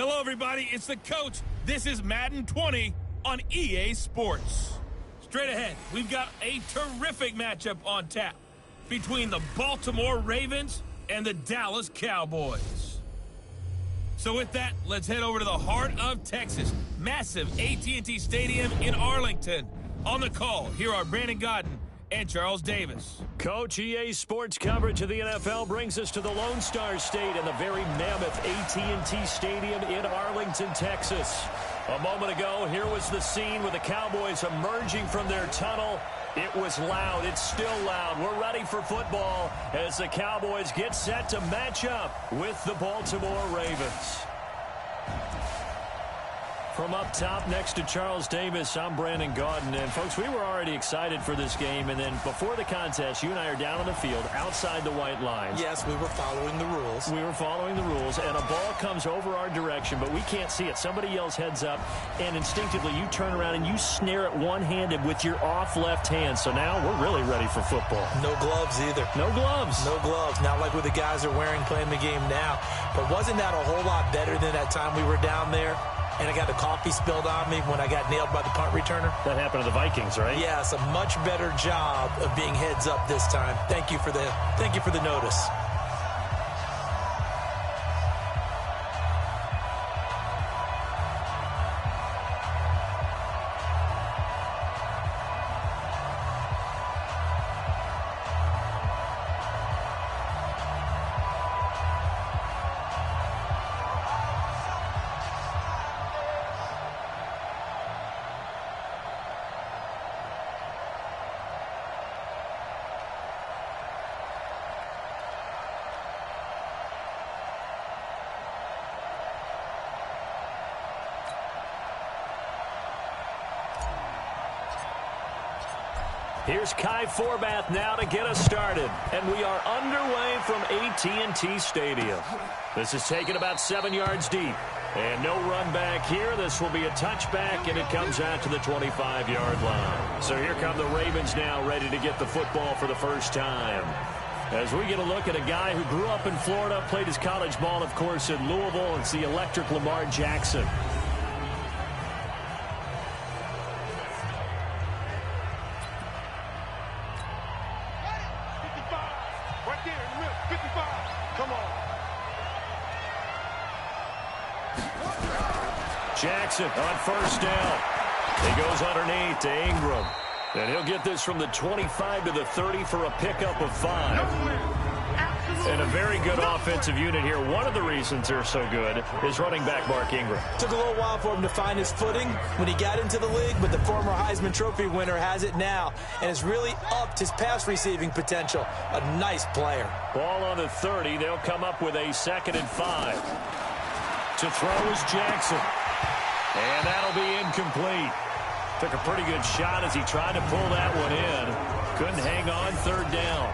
Hello, everybody. It's the coach. This is Madden 20 on EA Sports. Straight ahead, we've got a terrific matchup on tap between the Baltimore Ravens and the Dallas Cowboys. So with that, let's head over to the heart of Texas. Massive AT&T Stadium in Arlington. On the call, here are Brandon Godden and Charles Davis. Coach, EA Sports coverage of the NFL brings us to the Lone Star State and the very mammoth AT&T Stadium in Arlington, Texas. A moment ago, here was the scene with the Cowboys emerging from their tunnel. It was loud. It's still loud. We're ready for football as the Cowboys get set to match up with the Baltimore Ravens. From up top next to Charles Davis, I'm Brandon Godden. And, folks, we were already excited for this game. And then before the contest, you and I are down on the field outside the white lines. Yes, we were following the rules. We were following the rules, and a ball comes over our direction, but we can't see it. Somebody yells heads up, and instinctively you turn around and you snare it one-handed with your off left hand. So now we're really ready for football. No gloves either. No gloves. No gloves. Not like what the guys are wearing playing the game now. But wasn't that a whole lot better than that time we were down there? And I got the coffee spilled on me when I got nailed by the punt returner. That happened to the Vikings, right? Yes, a much better job of being heads up this time. Thank you for the notice. Here's Kai Forbath now to get us started. And we are underway from AT&T Stadium. This is taken about 7 yards deep. And no run back here. This will be a touchback, and it comes out to the 25-yard line. So here come the Ravens now, ready to get the football for the first time. As we get a look at a guy who grew up in Florida, played his college ball, of course, in Louisville. It's the electric Lamar Jackson. Jackson on first down. He goes underneath to Ingram. And he'll get this from the 25 to the 30 for a pickup of 5. And a very good offensive unit here. One of the reasons they're so good is running back Mark Ingram. Took a little while for him to find his footing when he got into the league, but the former Heisman Trophy winner has it now and has really upped his pass receiving potential. A nice player. Ball on the 30. They'll come up with a 2nd and 5. To throw is Jackson. And that'll be incomplete. Took a pretty good shot as he tried to pull that one in. Couldn't hang on 3rd down.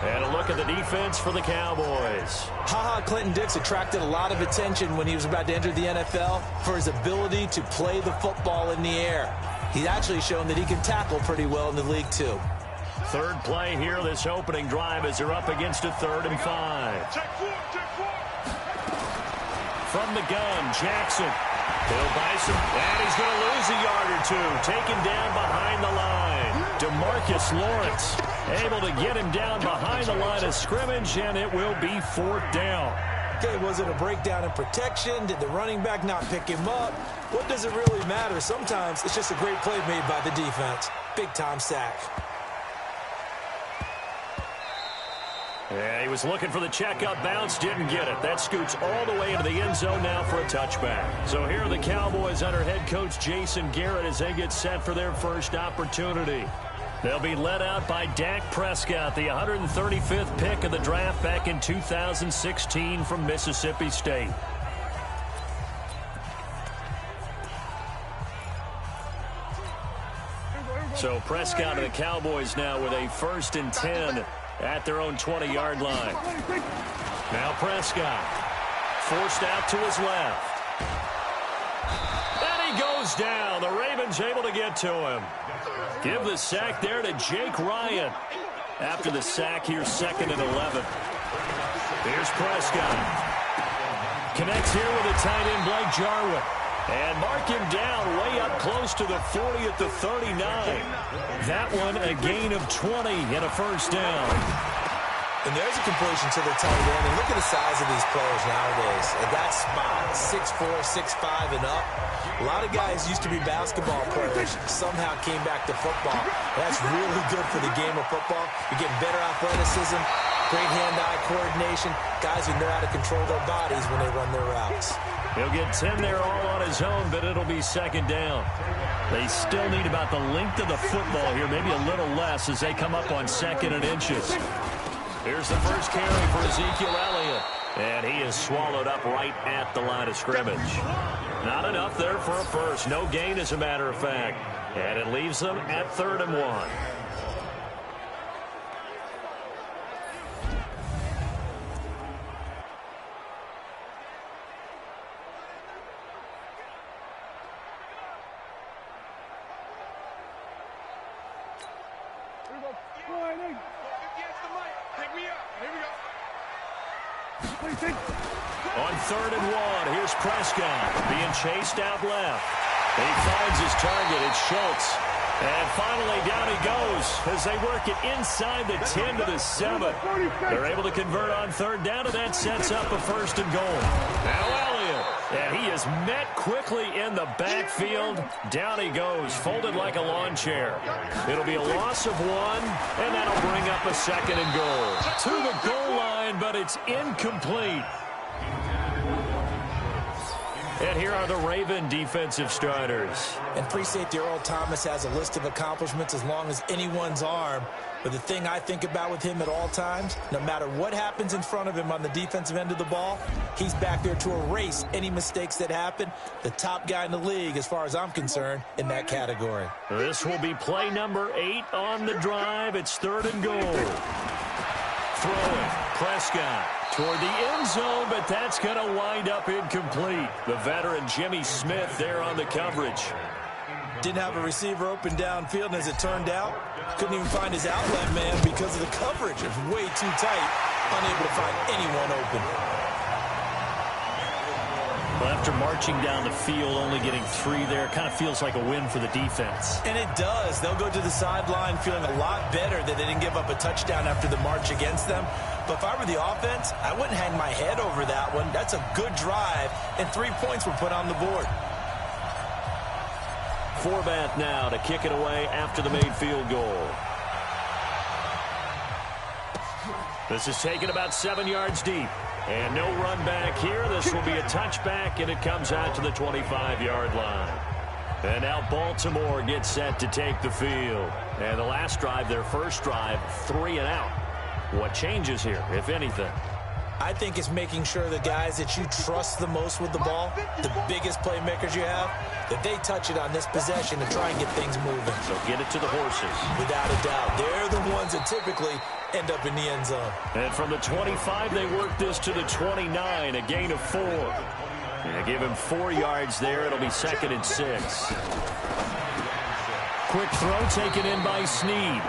And a look at the defense for the Cowboys. Clinton-Dix attracted a lot of attention when he was about to enter the NFL for his ability to play the football in the air. He's actually shown that he can tackle pretty well in the league, too. 3rd play here, this opening drive, as they're up against a 3rd and 5. From the gun, Jackson. Bill Bison, and he's going to lose a yard or two. Taken down behind the line. DeMarcus Lawrence able to get him down behind the line of scrimmage, and it will be 4th down. Okay, was it a breakdown in protection? Did the running back not pick him up? What does it really matter? Sometimes it's just a great play made by the defense. Big-time sack. Yeah, he was looking for the checkup bounce, didn't get it. That scoots all the way into the end zone now for a touchback. So here are the Cowboys under head coach Jason Garrett as they get set for their first opportunity. They'll be led out by Dak Prescott, the 135th pick of the draft back in 2016 from Mississippi State. So Prescott and the Cowboys now with a 1st and 10 at their own 20-yard line. Now Prescott forced out to his left. And he goes down. The Ravens able to get to him. Give the sack there to Jake Ryan. After the sack, here's 2nd and 11. Here's Prescott. Connects here with a tight end, Blake Jarwin. And mark him down way up close to the 40 at the 39. That one a gain of 20 and a first down. And there's a completion to the tight end. And look at the size of these players nowadays. At that spot, 6'4", 6'5", and up. A lot of guys used to be basketball players, somehow came back to football. That's really good for the game of football. You're getting better athleticism, great hand-eye coordination, guys who know how to control their bodies when they run their routes. He'll get 10 there all on his own, but it'll be second down. They still need about the length of the football here, maybe a little less as they come up on second and inches. Here's the first carry for Ezekiel Elliott. And he is swallowed up right at the line of scrimmage. Not enough there for a first. No gain, as a matter of fact. And it leaves them at 3rd and 1. On 3rd and 1, here's Prescott being chased out left. He finds his target. It's Schultz. And finally, down he goes as they work it inside the 10 to the 7. They're able to convert on 3rd down, and that sets up a 1st and goal. Now Elliott. And he is met quickly in the backfield. Down he goes, folded like a lawn chair. It'll be a loss of 1, and that'll bring up a 2nd and goal. To the goal line, but it's incomplete. And here are the Raven defensive starters. And free safety Earl Thomas has a list of accomplishments as long as anyone's arm. But the thing I think about with him at all times, no matter what happens in front of him on the defensive end of the ball, he's back there to erase any mistakes that happen. The top guy in the league, as far as I'm concerned, in that category. This will be play number 8 on the drive. It's 3rd and goal. Throwing, Prescott toward the end zone, but that's going to wind up incomplete. The veteran Jimmy Smith there on the coverage. Didn't have a receiver open downfield, and as it turned out, couldn't even find his outlet man because of the coverage. It was way too tight, unable to find anyone open. Well, after marching down the field, only getting 3 there, kind of feels like a win for the defense. And it does. They'll go to the sideline feeling a lot better that they didn't give up a touchdown after the march against them. But if I were the offense, I wouldn't hang my head over that one. That's a good drive, and 3 points were put on the board. Forbath now to kick it away after the made field goal. This is taken about 7 yards deep. And no run back here. This will be a touchback, and it comes out to the 25-yard line. And now Baltimore gets set to take the field. And the last drive, their first drive, 3 and out. What changes here, if anything? I think it's making sure the guys that you trust the most with the ball, the biggest playmakers you have, that they touch it on this possession and try and get things moving. So get it to the horses. Without a doubt. They're the ones that typically end up in the end zone. And from the 25, they work this to the 29, a gain of 4. And give him 4 yards there. It'll be 2nd and 6. Quick throw taken in by Snead.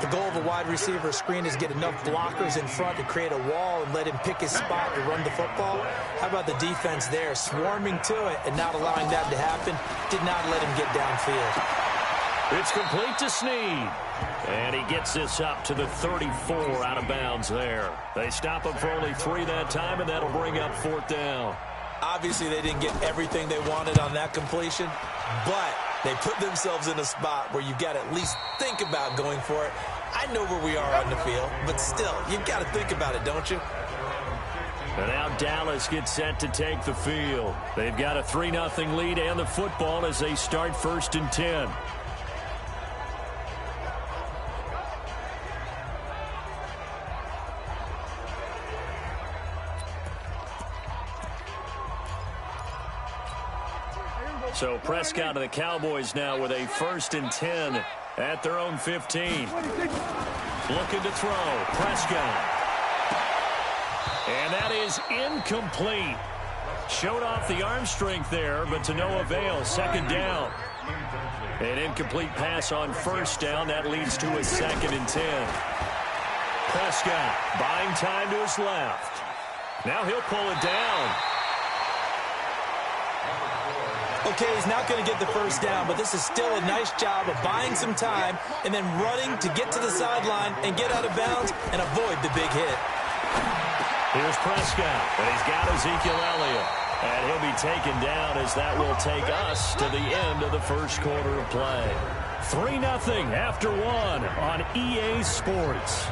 The goal of a wide receiver screen is get enough blockers in front to create a wall and let him pick his spot to run the football. How about the defense there, swarming to it and not allowing that to happen? Did not let him get downfield. It's complete to Snead. And he gets this up to the 34 out of bounds there. They stop him for only 3 that time, and that'll bring up 4th down. Obviously, they didn't get everything they wanted on that completion, but they put themselves in a spot where you've got to at least think about going for it. I know where we are on the field, but still, you've got to think about it, don't you? And now Dallas gets set to take the field. They've got a 3-0 lead and the football as they start 1st and 10. So Prescott and the Cowboys now with a 1st and 10 at their own 15. Looking to throw. Prescott. And that is incomplete. Showed off the arm strength there, but to no avail. 2nd down. An incomplete pass on 1st down. That leads to a 2nd and 10. Prescott buying time to his left. Now he'll pull it down. Okay, he's not going to get the first down, but this is still a nice job of buying some time and then running to get to the sideline and get out of bounds and avoid the big hit. Here's Prescott, and he's got Ezekiel Elliott. And he'll be taken down as that will take us to the end of the first quarter of play. 3-0 after 1 on EA Sports.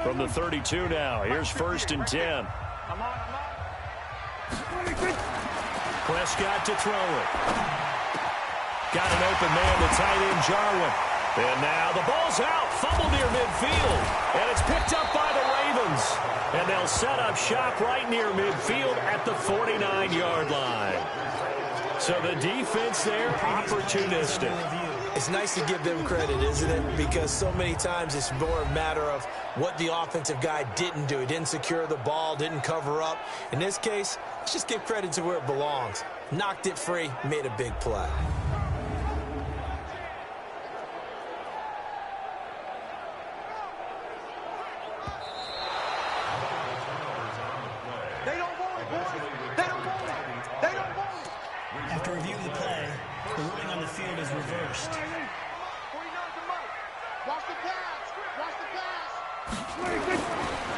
From the 32 now, here's 1st and 10. Prescott to throw it. Got an open man, the tight end, Jarwin. And now the ball's out, fumbled near midfield. And it's picked up by the Ravens. And they'll set up shop right near midfield at the 49-yard line. So the defense there, opportunistic. It's nice to give them credit, isn't it? Because so many times it's more a matter of what the offensive guy didn't do. He didn't secure the ball, didn't cover up. In this case, let's just give credit to where it belongs. Knocked it free, made a big play. After reviewing the play, the ruling on the field is reversed.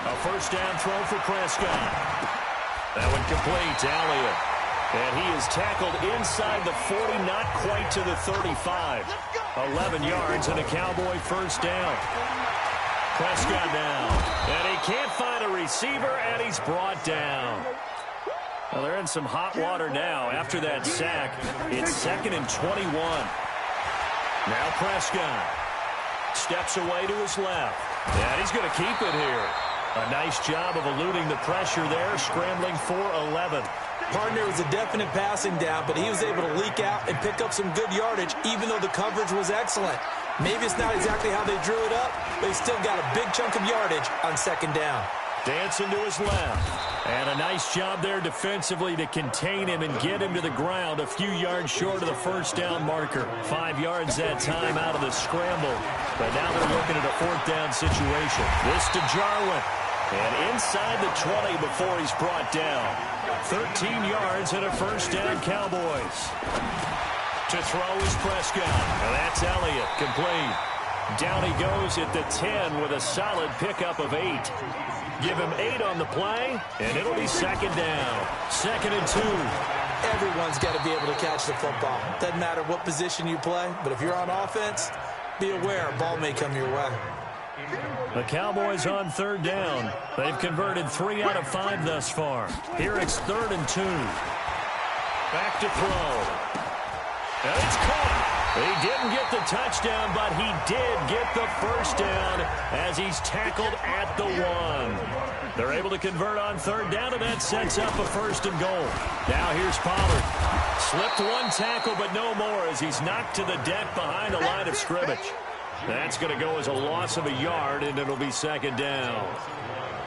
A first down throw for Prescott. That one complete to Elliott. And he is tackled inside the 40, not quite to the 35. 11 yards and a Cowboy first down. Prescott now. And he can't find a receiver, and he's brought down. Well, they're in some hot water now after that sack. It's 2nd and 21. Now Prescott steps away to his left. And he's going to keep it here. A nice job of eluding the pressure there, scrambling for 11. Partner was a definite passing down, but he was able to leak out and pick up some good yardage, even though the coverage was excellent. Maybe it's not exactly how they drew it up, but he still got a big chunk of yardage on 2nd down. Dancing to his left. And a nice job there defensively to contain him and get him to the ground a few yards short of the first down marker. 5 yards that time out of the scramble. But now they're looking at a 4th down situation. This to Jarwin. And inside the 20 before he's brought down. 13 yards and a first down, Cowboys. To throw is Prescott. And that's Elliott, complete. Down he goes at the 10 with a solid pickup of 8. Give him 8 on the play, and it'll be 2nd down. 2nd and 2. Everyone's got to be able to catch the football. Doesn't matter what position you play, but if you're on offense, be aware a ball may come your way. The Cowboys on 3rd down. They've converted 3 out of 5 thus far. Here it's 3rd and 2. Back to throw. And it's caught. He didn't get the touchdown, but he did get the first down as he's tackled at the 1. They're able to convert on 3rd down, and that sets up a 1st and goal. Now here's Pollard. Slipped one tackle, but no more as he's knocked to the deck behind the line of scrimmage. That's going to go as a loss of a yard, and it'll be 2nd down.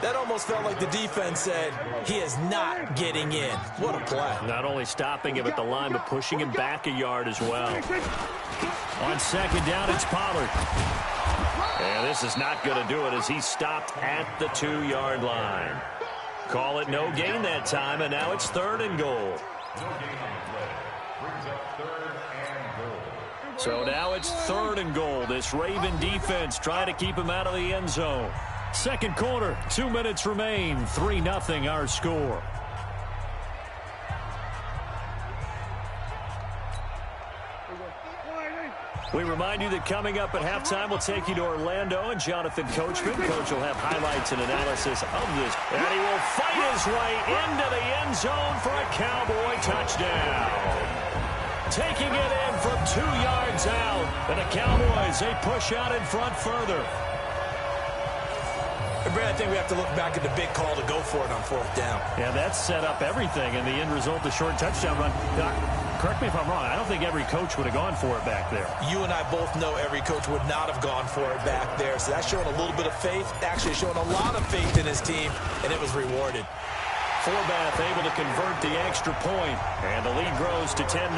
That almost felt like the defense said, he is not getting in. What a play. Not only stopping him at the line, but pushing him back a yard as well. On 2nd down, it's Pollard. And this is not going to do it as he stopped at the 2-yard line. Call it no gain that time, and now it's 3rd and goal. So now it's 3rd and goal. This Raven defense trying to keep him out of the end zone. 2nd quarter, 2 minutes remain. 3-0 our score. We remind you that coming up at halftime, we'll take you to Orlando and Jonathan Coachman. Coach will have highlights and analysis of this. And he will fight his way into the end zone for a Cowboy touchdown. Taking it in from 2 yards out. And the Cowboys, they push out in front further. Brad, I think we have to look back at the big call to go for it on 4th down. Yeah, that set up everything, and the end result, the short touchdown run. Correct me if I'm wrong. I don't think every coach would have gone for it back there. You and I both know every coach would not have gone for it back there. So that's showing a little bit of faith, actually showing a lot of faith in his team, and it was rewarded. Forbath able to convert the extra point, and the lead grows to 10-0.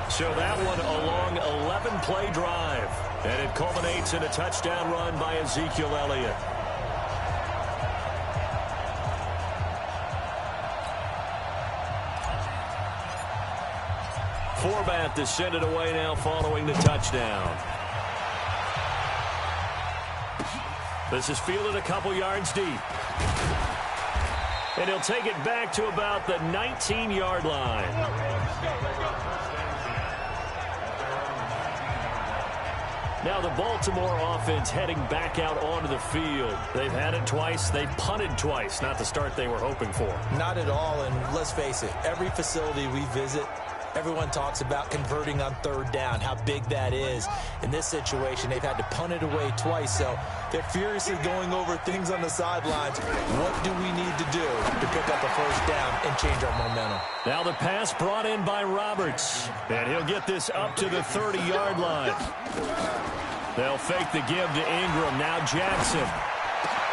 So that one a long 11-play drive. And it culminates in a touchdown run by Ezekiel Elliott. Forbath to send it away now following the touchdown. This is fielded a couple yards deep. And he'll take it back to about the 19-yard line. Now the Baltimore offense heading back out onto the field. They've had it twice. They've punted twice. Not the start they were hoping for. Not at all, and let's face it, every facility we visit, everyone talks about converting on third down, how big that is. In this situation, they've had to punt it away twice, so they're furiously going over things on the sidelines. What do we need to do to pick up a first down and change our momentum? Now the pass brought in by Roberts, and he'll get this up to the 30-yard line. They'll fake the give to Ingram. Now Jackson.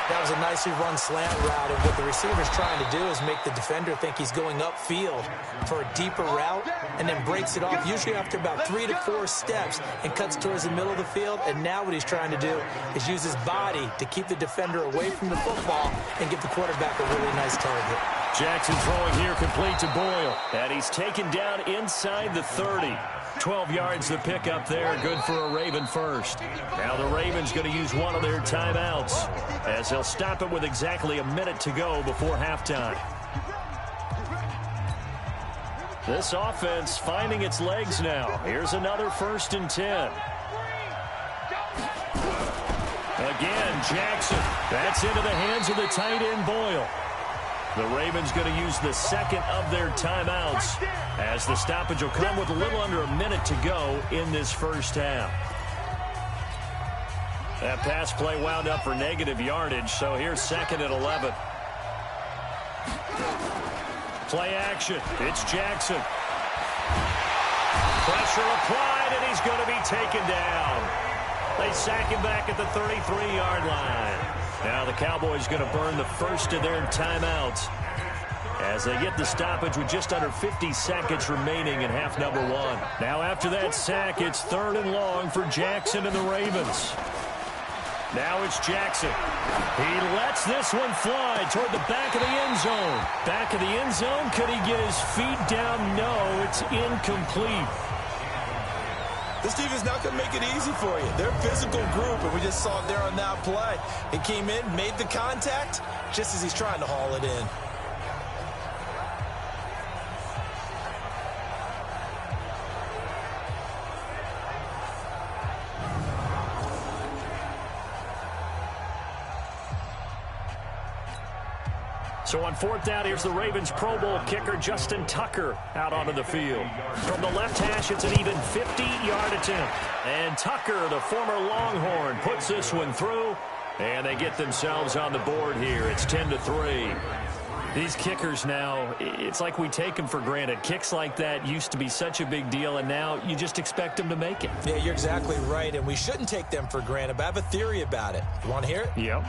That was a nicely run slant route, and what the receiver's trying to do is make the defender think he's going upfield for a deeper route and then breaks it off, usually after about 3 to 4 steps, and cuts towards the middle of the field. And now what he's trying to do is use his body to keep the defender away from the football and give the quarterback a really nice target. Jackson throwing here complete to Boyle, and he's taken down inside the 30. 12 yards to pick up there, good for a Raven first. Now the Ravens going to use one of their timeouts as they'll stop it with exactly a minute to go before halftime. This offense finding its legs now. Here's another 1st and 10. Again, Jackson. That's into the hands of the tight end, Boyle. The Ravens going to use the second of their timeouts as the stoppage will come with a little under a minute to go in this first half. That pass play wound up for negative yardage, so here's 2nd and 11. Play action. It's Jackson. Pressure applied, and he's going to be taken down. They sack him back at the 33-yard line. Now the Cowboys going to burn the first of their timeouts as they get the stoppage with just under 50 seconds remaining in half number 1. Now after that sack, it's 3rd and long for Jackson and the Ravens. Now it's Jackson. He lets this one fly toward the back of the end zone. Back of the end zone. Could he get his feet down? No, it's incomplete. This defense not going to make it easy for you. They're a physical group, and we just saw it there on that play. He came in, made the contact, just as he's trying to haul it in. So on 4th down, here's the Ravens Pro Bowl kicker Justin Tucker out onto the field. From the left hash, it's an even 50-yard attempt. And Tucker, the former Longhorn, puts this one through. And they get themselves on the board here. It's 10-3. These kickers now, it's like we take them for granted. Kicks like that used to be such a big deal, and now you just expect them to make it. Yeah, you're exactly right, and we shouldn't take them for granted, but I have a theory about it. You want to hear it? Yep.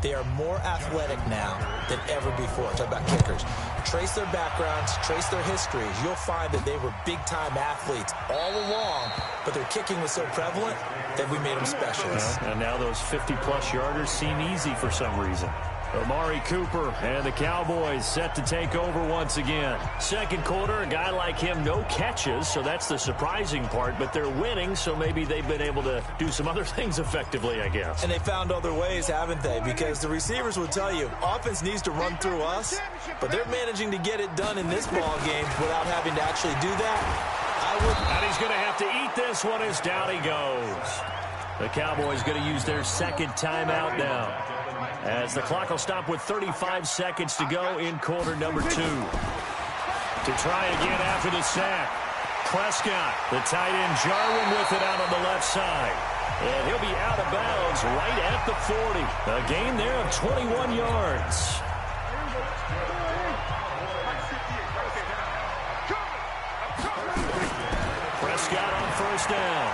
They are more athletic now than ever before. Talk about kickers. Trace their backgrounds, trace their histories. You'll find that they were big-time athletes all along, but their kicking was so prevalent that we made them specialists. And now those 50-plus yarders seem easy for some reason. Amari Cooper and the Cowboys set to take over once again. Second quarter, a guy like him, no catches, so that's the surprising part, but they're winning, so maybe they've been able to do some other things effectively, I guess. And they found other ways, haven't they? Because the receivers will tell you, offense needs to run through us, but they're managing to get it done in this ball game without having to actually do that. And he's going to have to eat this one as down he goes. The Cowboys going to use their second timeout now, as the clock will stop with 35 seconds to go in quarter number 2. To try again after the sack, Prescott, the tight end, Jarwin with it out on the left side. And he'll be out of bounds right at the 40. A gain there of 21 yards. Prescott on 1st down.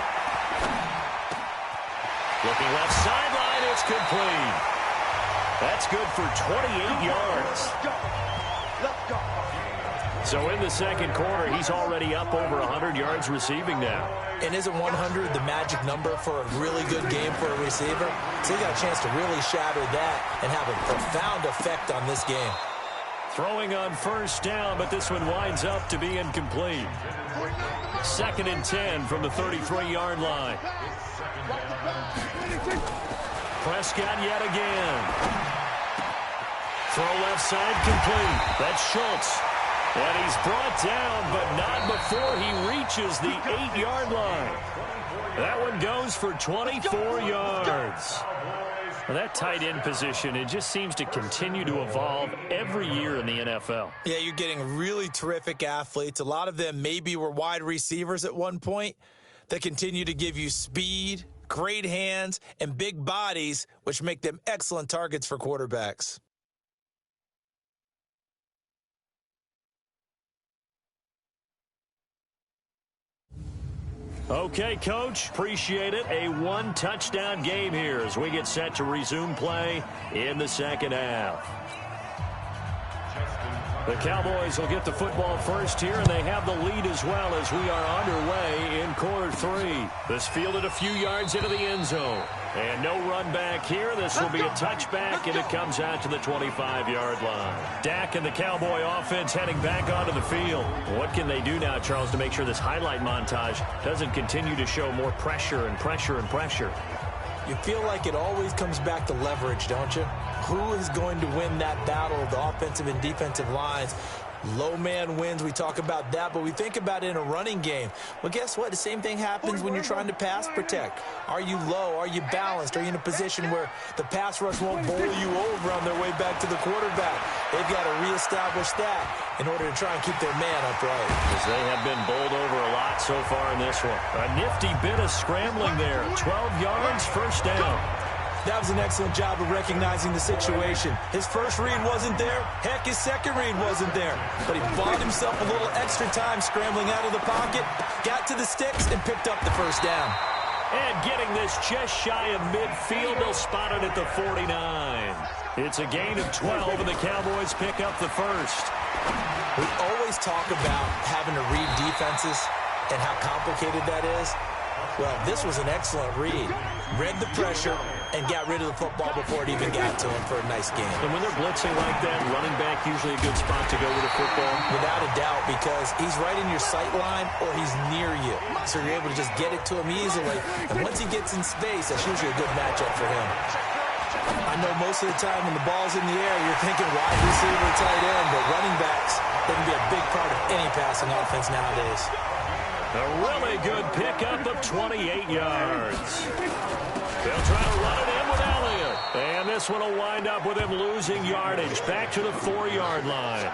Looking left sideline, it's complete. That's good for 28 yards. So in the second quarter, he's already up over 100 yards receiving now. And isn't 100 the magic number for a really good game for a receiver? So he got a chance to really shatter that and have a profound effect on this game. Throwing on first down, but this one winds up to be incomplete. 2nd and 10 from the 33-yard line. Prescott yet again. Throw left side complete. That's Schultz. And he's brought down, but not before he reaches the 8-yard line. That one goes for 24 yards. Well, that tight end position, it just seems to continue to evolve every year in the NFL. Yeah, you're getting really terrific athletes. A lot of them maybe were wide receivers at one point that continue to give you speed, great hands, and big bodies, which make them excellent targets for quarterbacks. Okay, Coach, appreciate it. A one-touchdown game here as we get set to resume play in the second half. The Cowboys will get the football first here, and they have the lead as well as we are underway in quarter 3. This fielded a few yards into the end zone. And no run back here. This will be a touchback, and it comes out to the 25-yard line. Dak and the Cowboy offense heading back onto the field. What can they do now, Charles, to make sure this highlight montage doesn't continue to show more pressure and pressure and pressure? You feel like it always comes back to leverage, don't you? Who is going to win that battle of the offensive and defensive lines? Low man wins. We talk about that, but we think about it in a running game. Well, guess what? The same thing happens when you're trying to pass protect. Are you low? Are you balanced? Are you in a position where the pass rush won't bowl you over on their way back to the quarterback? They've got to reestablish that in order to try and keep their man upright. Because they have been bowled over a lot so far in this one. A nifty bit of scrambling there. 12 yards, first down. That was an excellent job of recognizing the situation. His first read wasn't there. Heck, his second read wasn't there. But he bought himself a little extra time scrambling out of the pocket, got to the sticks, and picked up the first down. And getting this just shy of midfield, they'll spot it at the 49. It's a gain of 12, and the Cowboys pick up the first. We always talk about having to read defenses and how complicated that is. Well, this was an excellent read. Read the pressure and got rid of the football before it even got to him for a nice game. And when they're blitzing like that, running back usually a good spot to go with the football? Without a doubt, because he's right in your sight line or he's near you. So you're able to just get it to him easily. And once he gets in space, that's usually a good matchup for him. I know most of the time when the ball's in the air, you're thinking wide receiver, tight end, but running backs, they can be a big part of any passing offense nowadays. A really good pickup of 28 yards. They'll try to run it in with Elliott. And this one will wind up with him losing yardage back to the 4-yard line.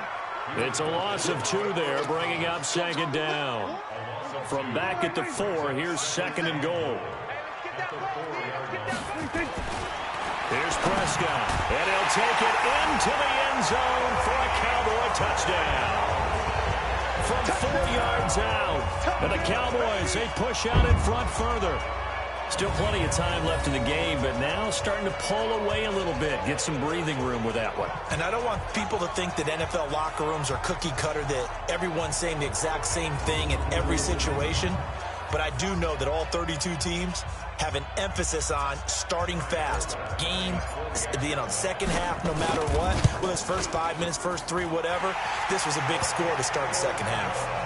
It's a loss of 2 there, bringing up second down. From back at the 4, here's second and goal. Here's Prescott. And he'll take it into the end zone for a Cowboy touchdown. From 4 yards out. And the Cowboys, they push out in front further. Still plenty of time left in the game, but now starting to pull away a little bit. Get some breathing room with that one. And I don't want people to think that NFL locker rooms are cookie cutter, that everyone's saying the exact same thing in every situation. But I do know that all 32 teams have an emphasis on starting fast. Game, second half, no matter what. Whether it's first 5 minutes, first 3, whatever. This was a big score to start the second half.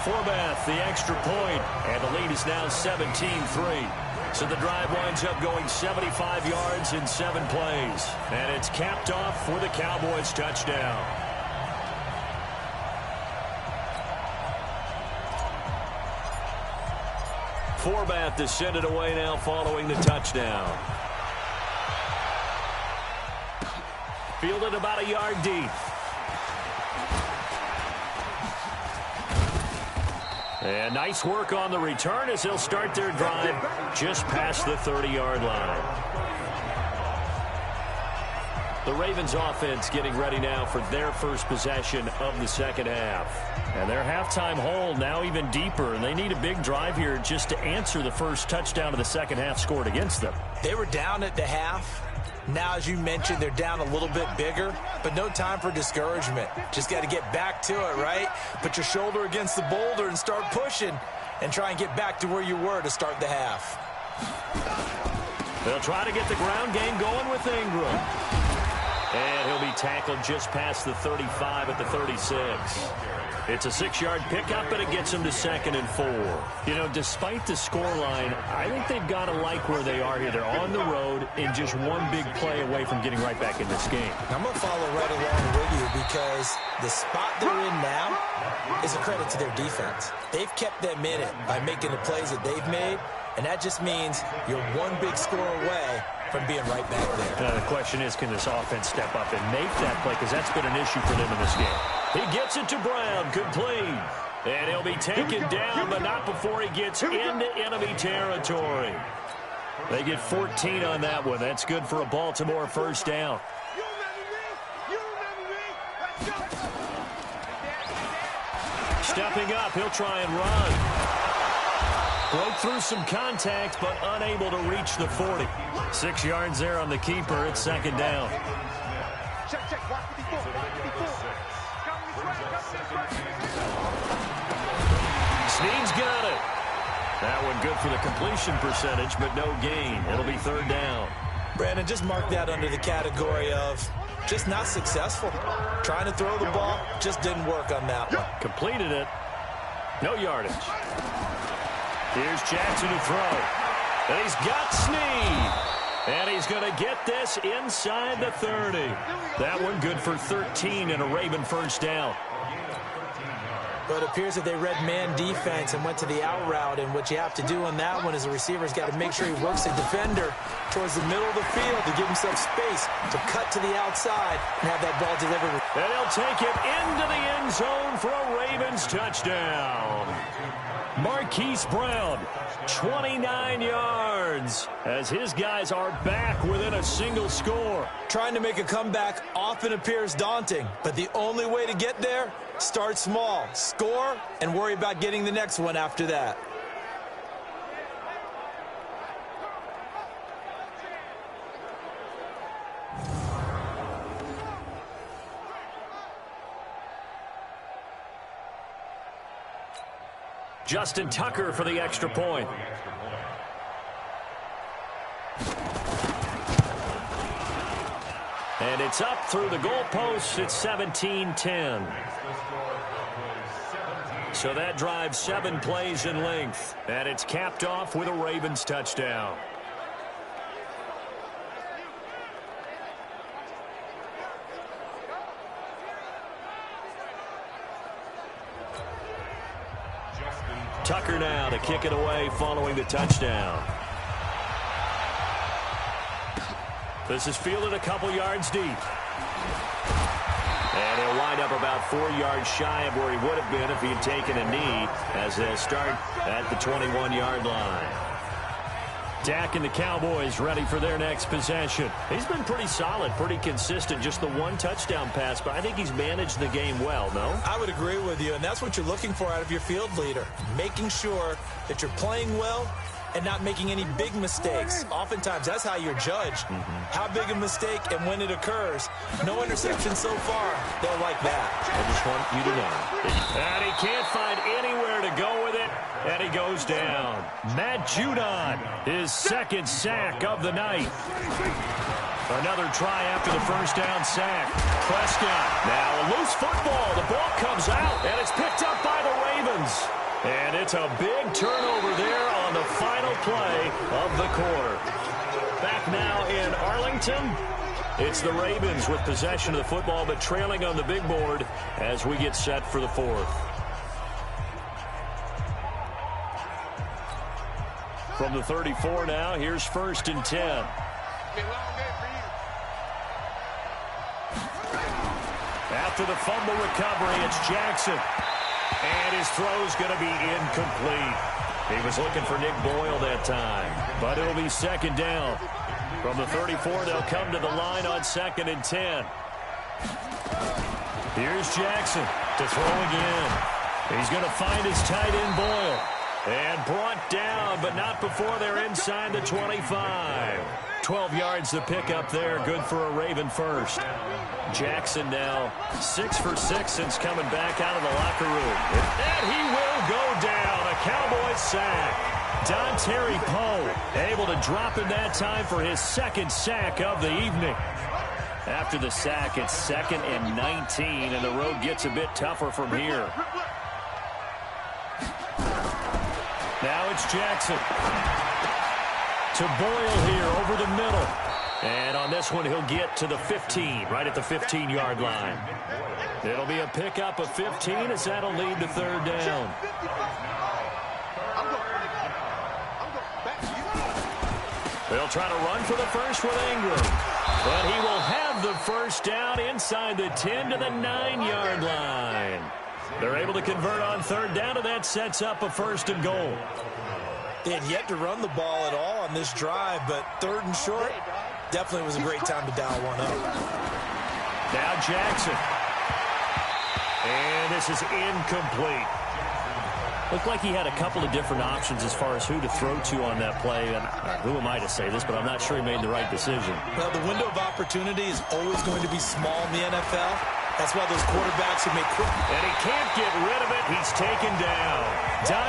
Forbath, the extra point, and the lead is now 17-3. So the drive winds up going 75 yards in 7 plays. And it's capped off with a Cowboys touchdown. Forbath is sent it away now following the touchdown. Fielded about a yard deep. And nice work on the return as they'll start their drive just past the 30-yard line. The Ravens offense getting ready now for their first possession of the second half. And their halftime hole now even deeper, and they need a big drive here just to answer the first touchdown of the second half scored against them. They were down at the half, Now, as you mentioned, they're down a little bit bigger, but no time for discouragement. Just got to get back to it, right? Put your shoulder against the boulder and start pushing and try and get back to where you were to start the half. They'll try to get the ground game going with Ingram. And he'll be tackled just past the 35 at the 36. It's a 6-yard pickup, but it gets them to 2nd and 4. You know, despite the scoreline, I think they've got to like where they are here. They're on the road and just one big play away from getting right back in this game. I'm going to follow right along with you because the spot they're in now is a credit to their defense. They've kept them in it by making the plays that they've made, and that just means you're one big score away from being right back there. The question is, can this offense step up and make that play? Because that's been an issue for them in this game. He gets it to Brown, complete. And he'll be taken down, but not before he gets into enemy territory. They get 14 on that one. That's good for a Baltimore first down. Stepping up, he'll try and run. Broke through some contact, but unable to reach the 40. 6 yards there on the keeper. It's 2nd down. Snead's got it. That one good for the completion percentage, but no gain. It'll be 3rd down. Brandon, just mark that under the category of just not successful. Trying to throw the ball, just didn't work on that one. Completed it. No yardage. Here's Jackson to throw. And he's got Snead. And he's going to get this inside the 30. That one good for 13 and a Raven first down. But it appears that they read man defense and went to the out route. And what you have to do on that one is the receiver's got to make sure he works the defender towards the middle of the field to give himself space to cut to the outside and have that ball delivered. And he'll take it into the end zone for a Ravens touchdown. Marquise Brown, 29 yards, as his guys are back within a single score. Trying to make a comeback often appears daunting, but the only way to get there, start small, score, and worry about getting the next one after that. Justin Tucker for the extra point. And it's up through the goalposts. It's 17-10. So that drives 7 plays in length. And it's capped off with a Ravens touchdown. Tucker now to kick it away following the touchdown. This is fielded a couple yards deep. And he'll wind up about 4 yards shy of where he would have been if he had taken a knee as they'll start at the 21-yard line. Dak and the Cowboys ready for their next possession. He's been pretty solid, pretty consistent, just the 1 touchdown pass, but I think he's managed the game well, no? I would agree with you, and that's what you're looking for out of your field leader, making sure that you're playing well and not making any big mistakes. Oftentimes, that's how you're judged. How big a mistake and when it occurs. No interception so far. They'll like that. I just want you to know. And he can't find anywhere to go with it, and he goes down. Matt Judon, his 2nd sack of the night. Another try after the first down sack. Prescott. Now a loose football. The ball comes out, and it's picked up by the Ravens. And it's a big turnover there on the final play of the quarter. Back now in Arlington, it's the Ravens with possession of the football, but trailing on the big board as we get set for the 4th. From the 34 now, here's 1st and 10. After the fumble recovery, it's Jackson. And his throw's going to be incomplete. He was looking for Nick Boyle that time. But it'll be 2nd down. From the 34, they'll come to the line on 2nd and 10. Here's Jackson to throw again. He's going to find his tight end Boyle. And brought down, but not before they're inside the 25. 12 yards to pick up there. Good for a Raven first. Jackson now 6 for 6 since coming back out of the locker room. And he will go down. A Cowboys sack. Terry Poe able to drop in that time for his second sack of the evening. After the sack, it's 2nd and 19, and the road gets a bit tougher from here. Now it's Jackson. To Boyle here over the middle. And on this one, he'll get to the 15, right at the 15-yard line. It'll be a pickup of 15 as that'll lead to 3rd down. They'll try to run for the first with Ingram. But he will have the first down inside the 10 to the 9-yard line. They're able to convert on 3rd down, and that sets up a 1st and goal. They had yet to run the ball at all on this drive, but 3rd and short definitely was a great time to dial one up. Now Jackson. And this is incomplete. Looked like he had a couple of different options as far as who to throw to on that play. And who am I to say this, but I'm not sure he made the right decision. Well, the window of opportunity is always going to be small in the NFL. That's why those quarterbacks who make quick. And he can't get rid of it. He's taken down.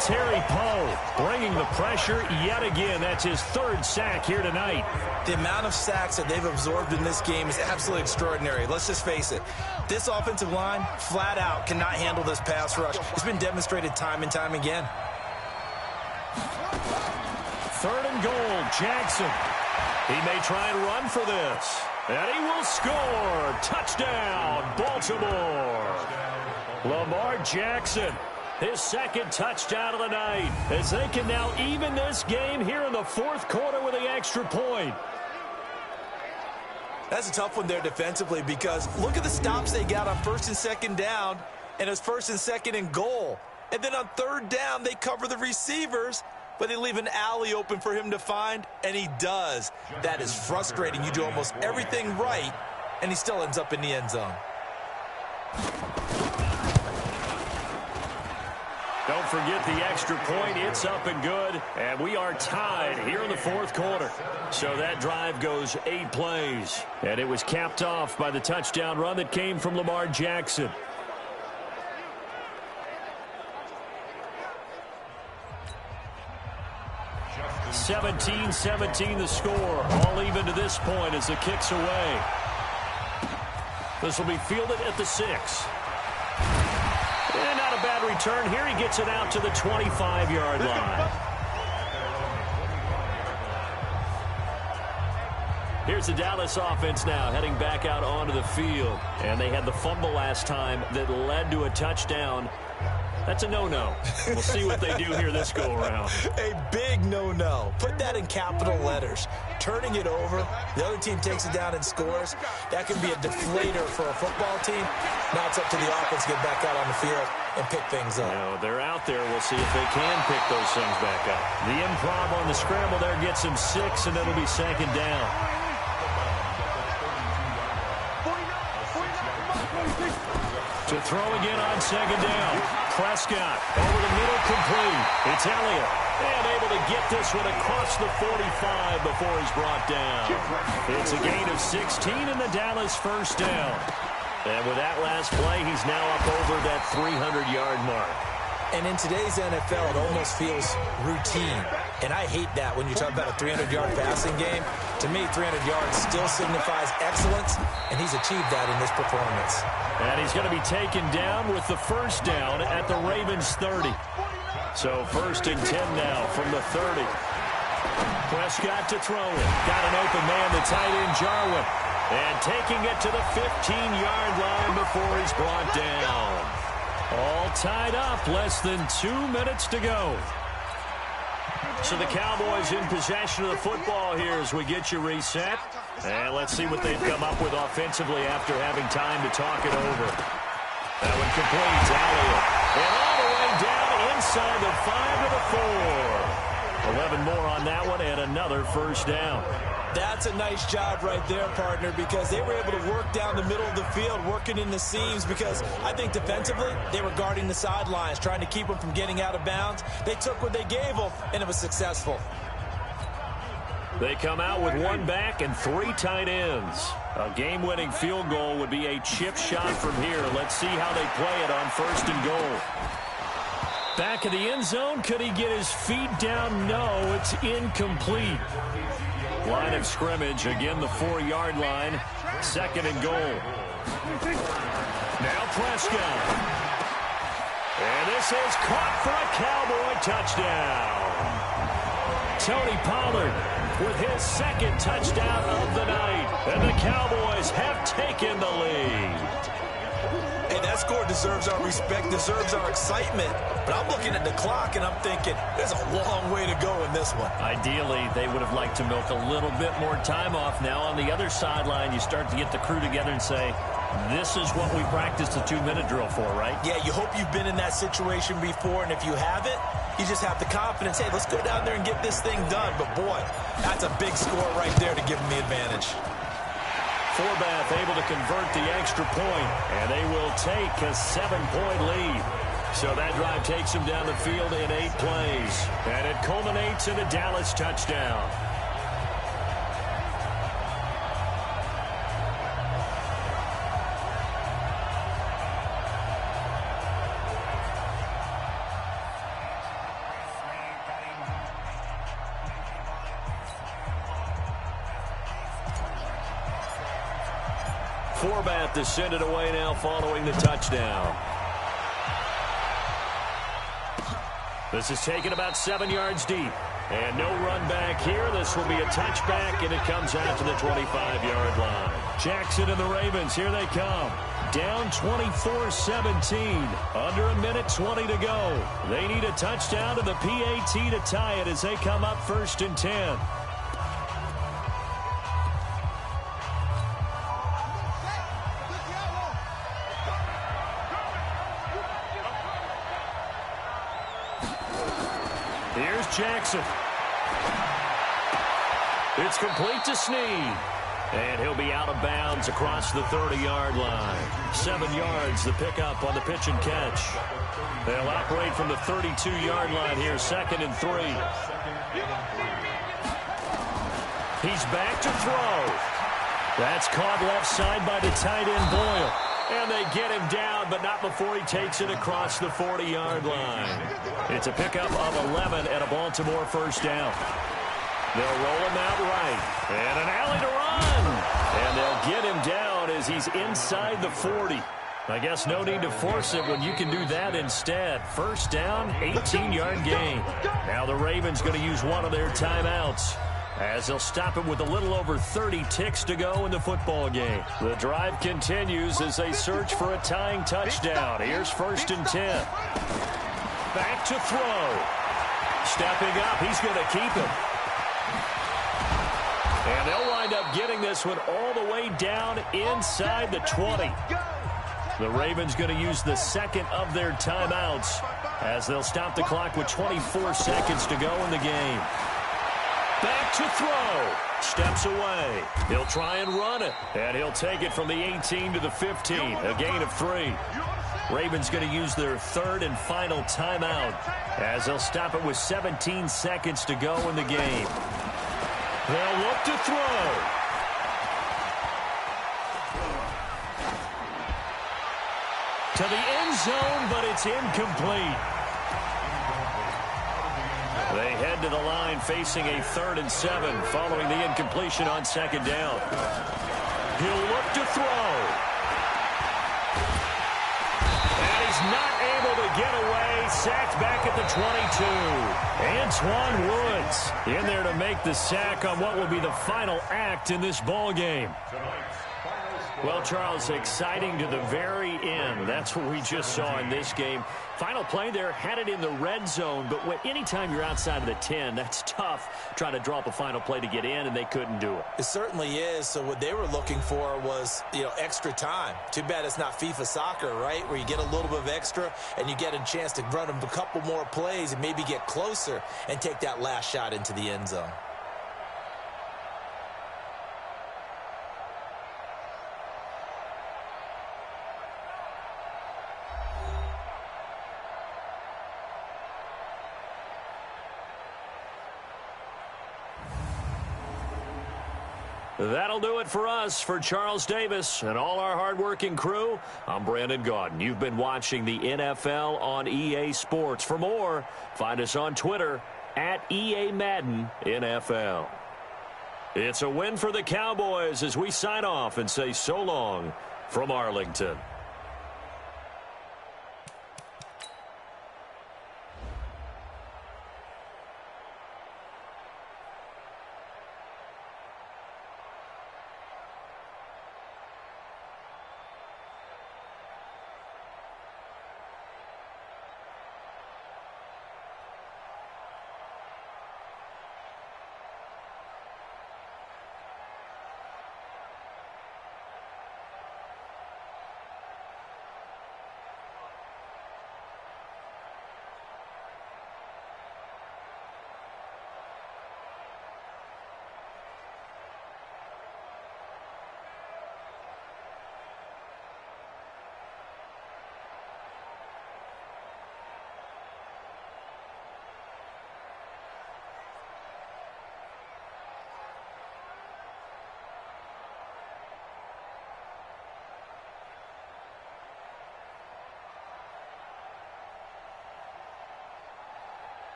Terry Poe bringing the pressure yet again. That's his 3rd sack here tonight. The amount of sacks that they've absorbed in this game is absolutely extraordinary. Let's just face it. This offensive line, flat out, cannot handle this pass rush. It's been demonstrated time and time again. 3rd and goal, Jackson. He may try and run for this. And he will score. Touchdown, Baltimore. Lamar Jackson, his 2nd touchdown of the night, as they can now even this game here in the 4th quarter with the extra point. That's a tough one there defensively because look at the stops they got on 1st and 2nd down, and it's 1st and 2nd and goal. And then on 3rd down, they cover the receivers, but they leave an alley open for him to find, and he does. That is frustrating. You do almost everything right, and he still ends up in the end zone. Don't forget the extra point. It's up and good, and we are tied here in the 4th quarter. So that drive goes 8 plays, and it was capped off by the touchdown run that came from Lamar Jackson. (17-17) the score. All even to this point as the kick's away. This will be fielded at the 6. And not a bad return here. He gets it out to the 25-yard line. Here's the Dallas offense now heading back out onto the field. And they had the fumble last time that led to a touchdown. That's a no-no. We'll see what they do here this go-around. A big no-no. Put that in capital letters. Turning it over, the other team takes it down and scores. That can be a deflator for a football team. Now it's up to the offense to get back out on the field and pick things up. You know, they're out there. We'll see if they can pick those things back up. The improv on the scramble there gets him 6, and it'll be 2nd down. To throw again on 2nd down. Prescott over the middle, complete. It's Elliott. And able to get this one across the 45 before he's brought down. It's a gain of 16 in the Dallas 1st down. And with that last play, he's now up over that 300-yard mark. And in today's NFL, it almost feels routine. And I hate that when you talk about a 300-yard passing game. To me, 300 yards still signifies excellence, and he's achieved that in this performance. And he's going to be taken down with the 1st down at the Ravens 30. So 1st and 10 now from the 30. Prescott to throw it. Got an open man, the tight end Jarwin. And taking it to the 15-yard line before he's brought down. All tied up, less than 2 minutes to go. So the Cowboys in possession of the football here as we get you reset. And let's see what they've come up with offensively after having time to talk it over. That one completes. Elliott. And all the way down inside the 5 to the 4. 11 more on that one and another 1st down. That's a nice job right there, partner, because they were able to work down the middle of the field, working in the seams, because I think defensively they were guarding the sidelines, trying to keep them from getting out of bounds. They took what they gave them, and it was successful. They come out with one back and 3 tight ends. A game-winning field goal would be a chip shot from here. Let's see how they play it on 1st and goal. Back of the end zone. Could he get his feet down? No, it's incomplete. Line of scrimmage, again the 4-yard line. 2nd and goal. Now Prescott. And this is caught for a Cowboy touchdown. Tony Pollard with his 2nd touchdown of the night. And the Cowboys have taken the lead. Hey, that score deserves our respect, deserves our excitement. But I'm looking at the clock, and I'm thinking there's a long way to go in this one. Ideally, they would have liked to milk a little bit more time off. Now on the other sideline, you start to get the crew together and say, this is what we practiced the 2-minute drill for, right? Yeah, you hope you've been in that situation before, and if you haven't, you just have the confidence, hey, let's go down there and get this thing done. But, boy, that's a big score right there to give them the advantage. Forbath able to convert the extra point, and they will take a 7-point lead. So that drive takes them down the field in 8 plays, and it culminates in a Dallas touchdown. Forbath to send it away now following the touchdown. This is taken about 7 yards deep. And no run back here. This will be a touchback, and it comes out to the 25-yard line. Jackson and the Ravens, here they come. Down 24-17. Under a minute 20 to go. They need a touchdown to the PAT to tie it as they come up 1st and 10. Here's Jackson. It's complete to Snead. And he'll be out of bounds across the 30-yard line. 7 yards, the pickup on the pitch and catch. They'll operate from the 32-yard line here, 2nd and 3. He's back to throw. That's caught left side by the tight end Boyle. And they get him down, but not before he takes it across the 40-yard line. It's a pickup of 11 and a Baltimore 1st down. They'll roll him out right. And an alley to run. And they'll get him down as he's inside the 40. I guess no need to force it when you can do that instead. 1st down, 18-yard gain. Now the Ravens going to use one of their timeouts, as they'll stop it with a little over 30 ticks to go in the football game. The drive continues as they search for a tying touchdown. Here's 1st and 10. Back to throw. Stepping up, he's going to keep him. And they'll wind up getting this one all the way down inside the 20. The Ravens going to use the 2nd of their timeouts as they'll stop the clock with 24 seconds to go in the game. Back to throw. Steps away. He'll try and run it. And he'll take it from the 18 to the 15. A gain of 3. Ravens going to use their 3rd and final timeout as they'll stop it with 17 seconds to go in the game. They'll look to throw. To the end zone, but it's incomplete. They head to the line facing a 3rd and 7 following the incompletion on 2nd down. He'll look to throw. And he's not able to get away. Sacked back at the 22. Antoine Woods in there to make the sack on what will be the final act in this ball game. Well, Charles, exciting to the very end. That's what we just saw in this game. Final play there, had it in the red zone, but anytime you're outside of the 10, that's tough trying to draw up a final play to get in, and they couldn't do it. It certainly is. So what they were looking for was, extra time. Too bad it's not FIFA soccer, right, where you get a little bit of extra and you get a chance to run them a couple more plays and maybe get closer and take that last shot into the end zone. That'll do it for us. For Charles Davis and all our hardworking crew, I'm Brandon Gaudin. You've been watching the NFL on EA Sports. For more, find us on Twitter at EA Madden NFL. It's a win for the Cowboys as we sign off and say so long from Arlington.